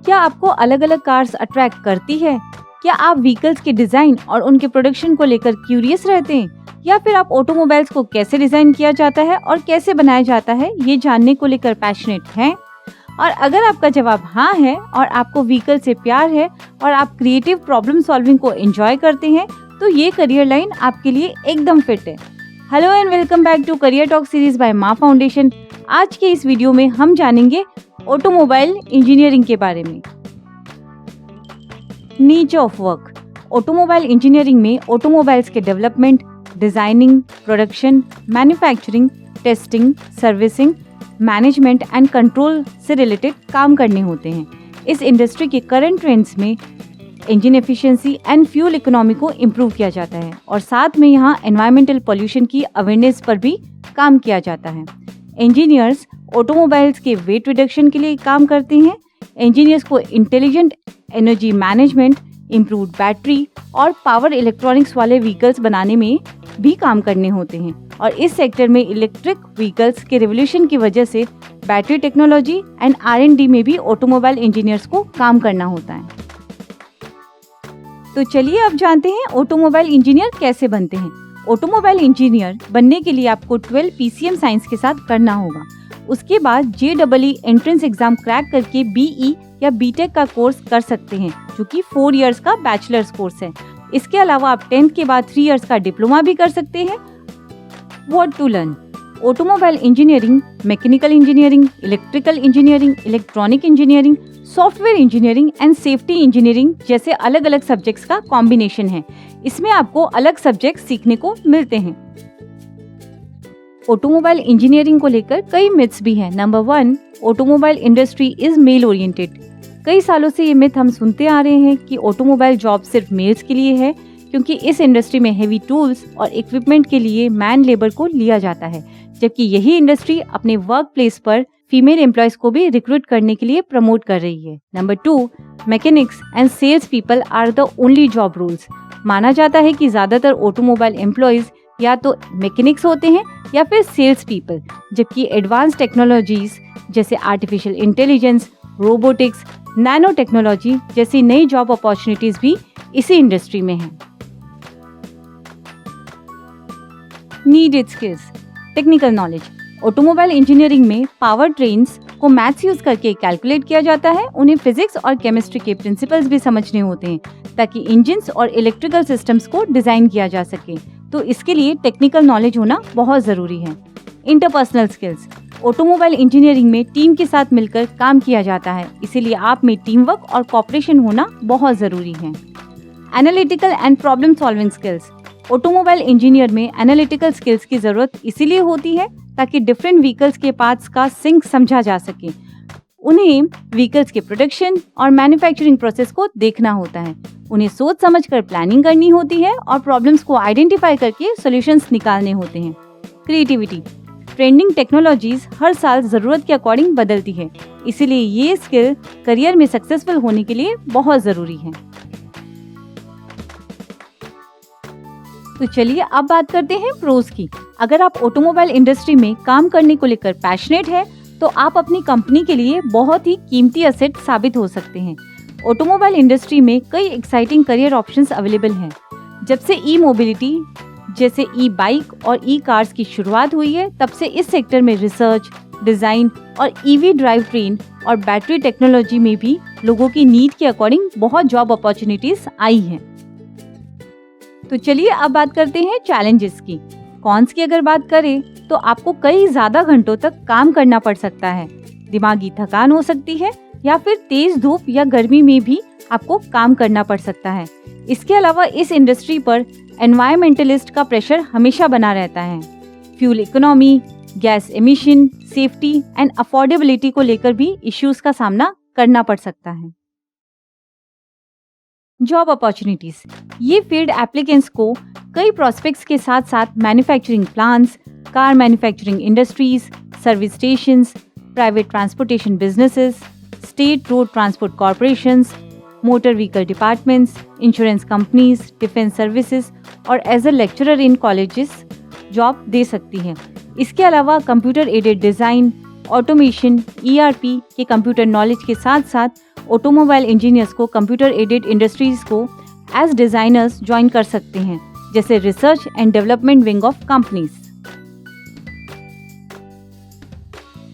क्या आपको अलग अलग कार्स अट्रैक्ट करती है? क्या आप व्हीकल्स के डिजाइन और उनके प्रोडक्शन को लेकर क्यूरियस रहते हैं, या फिर आप ऑटोमोबाइल्स को कैसे डिजाइन किया जाता है और कैसे बनाया जाता है ये जानने को लेकर पैशनेट हैं? और अगर आपका जवाब हाँ है और आपको व्हीकल से प्यार है और आप क्रिएटिव प्रॉब्लम सॉल्विंग को एंजॉय करते हैं, तो ये करियर लाइन आपके लिए एकदम फिट है। Hello and welcome back to career talk series by Maa foundation. आज के इस वीडियो में हम जानेंगे ऑटोमोबाइल इंजीनियरिंग के बारे में। नीच ऑफ वर्क। ऑटोमोबाइल इंजीनियरिंग में ऑटोमोबाइल्स के development, designing, production, manufacturing, testing, servicing, management and control से रिलेटेड काम करने होते हैं। इस इंडस्ट्री के करंट ट्रेंड्स में engine efficiency and fuel economy को इम्प्रूव किया जाता है और साथ में यहाँ एनवायरमेंटल पॉल्यूशन की अवेयरनेस पर भी काम किया जाता है। इंजीनियर्स ऑटोमोबाइल्स के वेट रिडक्शन के लिए काम करते हैं। इंजीनियर्स को intelligent energy management, improved battery और पावर इलेक्ट्रॉनिक्स वाले व्हीकल्स बनाने में भी काम करने होते हैं। और इस सेक्टर में इलेक्ट्रिक व्हीकल्स के रिवोल्यूशन की वजह से बैटरी टेक्नोलॉजी एंड R&D में भी ऑटोमोबाइल इंजीनियर्स को काम करना होता है। तो चलिए अब जानते हैं ऑटोमोबाइल इंजीनियर कैसे बनते हैं। ऑटोमोबाइल इंजीनियर बनने के लिए आपको 12 PCM साइंस के साथ करना होगा। उसके बाद JEE एंट्रेंस एग्जाम क्रैक करके BE या BTech का कोर्स कर सकते हैं, जो कि 4 इयर्स का बैचलर्स कोर्स है। इसके अलावा आप 10th के बाद 3 इयर्स का डिप्लोमा भी कर सकते हैं। What to learn. Automobile engineering, mechanical engineering, electrical engineering, electronic engineering, software engineering and safety engineering जैसे अलग अलग सब्जेक्ट्स का कॉम्बिनेशन है। इसमें आपको अलग सब्जेक्ट सीखने को मिलते हैं। ऑटोमोबाइल इंजीनियरिंग को लेकर कई मिथ्स भी हैं। Number 1, automobile industry is male oriented. कई सालों से ये मिथ हम सुनते आ रहे हैं कि ऑटोमोबाइल जॉब सिर्फ मेल्स के लिए है, क्योंकि इस इंडस्ट्री में हेवी टूल्स और इक्विपमेंट के लिए मैन लेबर को लिया जाता है, जबकि यही इंडस्ट्री अपने वर्क प्लेस पर फीमेल एम्प्लॉयज को भी रिक्रूट करने के लिए प्रमोट कर रही है। Number 2, mechanics and sales people are the only job roles. माना जाता है कि ज्यादातर ऑटोमोबाइल एम्प्लॉयज या तो मैकेनिक्स होते हैं या फिर सेल्स पीपल, जबकि एडवांस टेक्नोलॉजीज जैसे artificial intelligence, robotics, nano technology जैसी नई जॉब अपॉर्चुनिटीज भी इसी इंडस्ट्री में हैं। Needed skills. Technical knowledge. Automobile engineering में पावर ट्रेन्स को मैथ्स यूज करके कैलकुलेट किया जाता है। उन्हें फिजिक्स और केमिस्ट्री के प्रिंसिपल्स भी समझने होते हैं ताकि इंजन्स और इलेक्ट्रिकल सिस्टम्स को डिजाइन किया जा सके। तो इसके लिए टेक्निकल नॉलेज होना बहुत जरूरी है। Interpersonal skills. ऑटोमोबाइल इंजीनियरिंग में टीम के साथ मिलकर काम किया जाता है, इसीलिए आप में टीम वर्क और कोऑपरेशन होना बहुत जरूरी है। Analytical and problem solving skills. Automobile engineer में एनालिटिकल स्किल्स की जरूरत इसीलिए होती है ताकि डिफरेंट व्हीकल्स के पार्ट्स का सिंक समझा जा सके। उन्हें व्हीकल्स के प्रोडक्शन और मैन्युफैक्चरिंग प्रोसेस को देखना होता है। उन्हें सोच समझकर प्लानिंग करनी होती है और प्रॉब्लम्स को आइडेंटिफाई करके सॉल्यूशंस निकालने होते हैं। क्रिएटिविटी। ट्रेंडिंग टेक्नोलॉजीज हर साल जरूरत के अकॉर्डिंग बदलती है, इसीलिए ये स्किल करियर में सक्सेसफुल होने के लिए बहुत जरूरी है। तो चलिए अब बात करते हैं प्रोज की। अगर आप ऑटोमोबाइल इंडस्ट्री में काम करने को लेकर पैशनेट है, तो आप अपनी कंपनी के लिए बहुत ही कीमती एसेट साबित हो सकते हैं। ऑटोमोबाइल इंडस्ट्री में कई एक्साइटिंग करियर ऑप्शंस अवेलेबल हैं। जब से ई मोबिलिटी जैसे ई बाइक और ई कार्स की शुरुआत हुई है, तब से इस सेक्टर में रिसर्च, डिजाइन और EV ड्राइव ट्रेन और बैटरी टेक्नोलॉजी में भी लोगों की नीड के अकॉर्डिंग बहुत जॉब अपॉर्चुनिटीज आई हैं। तो चलिए अब बात करते हैं चैलेंजेस की। कॉन्स की अगर बात करें तो आपको कई ज्यादा घंटों तक काम करना पड़ सकता है, दिमागी थकान हो सकती है या फिर तेज धूप या गर्मी में भी आपको काम करना पड़ सकता है। इसके अलावा इस इंडस्ट्री पर एनवायरमेंटलिस्ट का प्रेशर हमेशा बना रहता है। Fuel economy, gas emission, safety and affordability को लेकर भी इश्यूज का सामना करना पड़ सकता है। Job opportunities. ये फील्ड एप्लीकेंट्स को कई प्रोस्पेक्ट्स के साथ साथ manufacturing plants, car manufacturing industries, service stations, private transportation businesses, state road transport corporations, motor vehicle departments, insurance companies, defence services और as a lecturer in colleges job दे सकती है। इसके अलावा computer aided design, automation, ERP के computer knowledge के साथ साथ ऑटोमोबाइल इंजीनियर्स को कंप्यूटर एडेड इंडस्ट्रीज को एज डिजाइनर्स ज्वाइन कर सकते हैं, जैसे research and development wing of companies.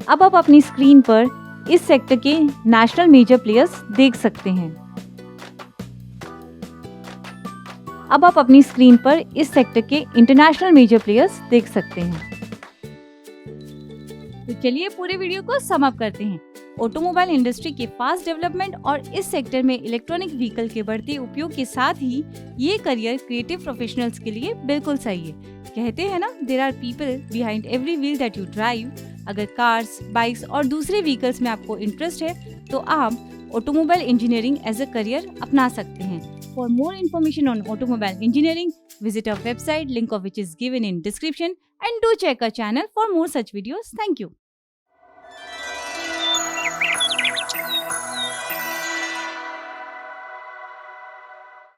अब आप अपनी स्क्रीन पर इस सेक्टर के नेशनल मेजर प्लेयर्स देख सकते हैं। अब आप अपनी स्क्रीन पर इस सेक्टर के इंटरनेशनल मेजर प्लेयर्स देख सकते हैं। तो चलिए पूरे वीडियो को सम अप करते हैं। ऑटोमोबाइल इंडस्ट्री के फास्ट डेवलपमेंट और इस सेक्टर में इलेक्ट्रॉनिक व्हीकल के बढ़ते उपयोग के साथ ही ये करियर क्रिएटिव प्रोफेशनल्स के लिए बिल्कुल सही है। कहते हैं ना, there are people behind every wheel that you drive. अगर कार्स, बाइक्स और दूसरे व्हीकल्स में आपको इंटरेस्ट है तो आप automobile engineering as a career अपना सकते हैं। For more information on automobile engineering, visit our website, link of which is given in description, and do check our channel for more such videos. Thank you.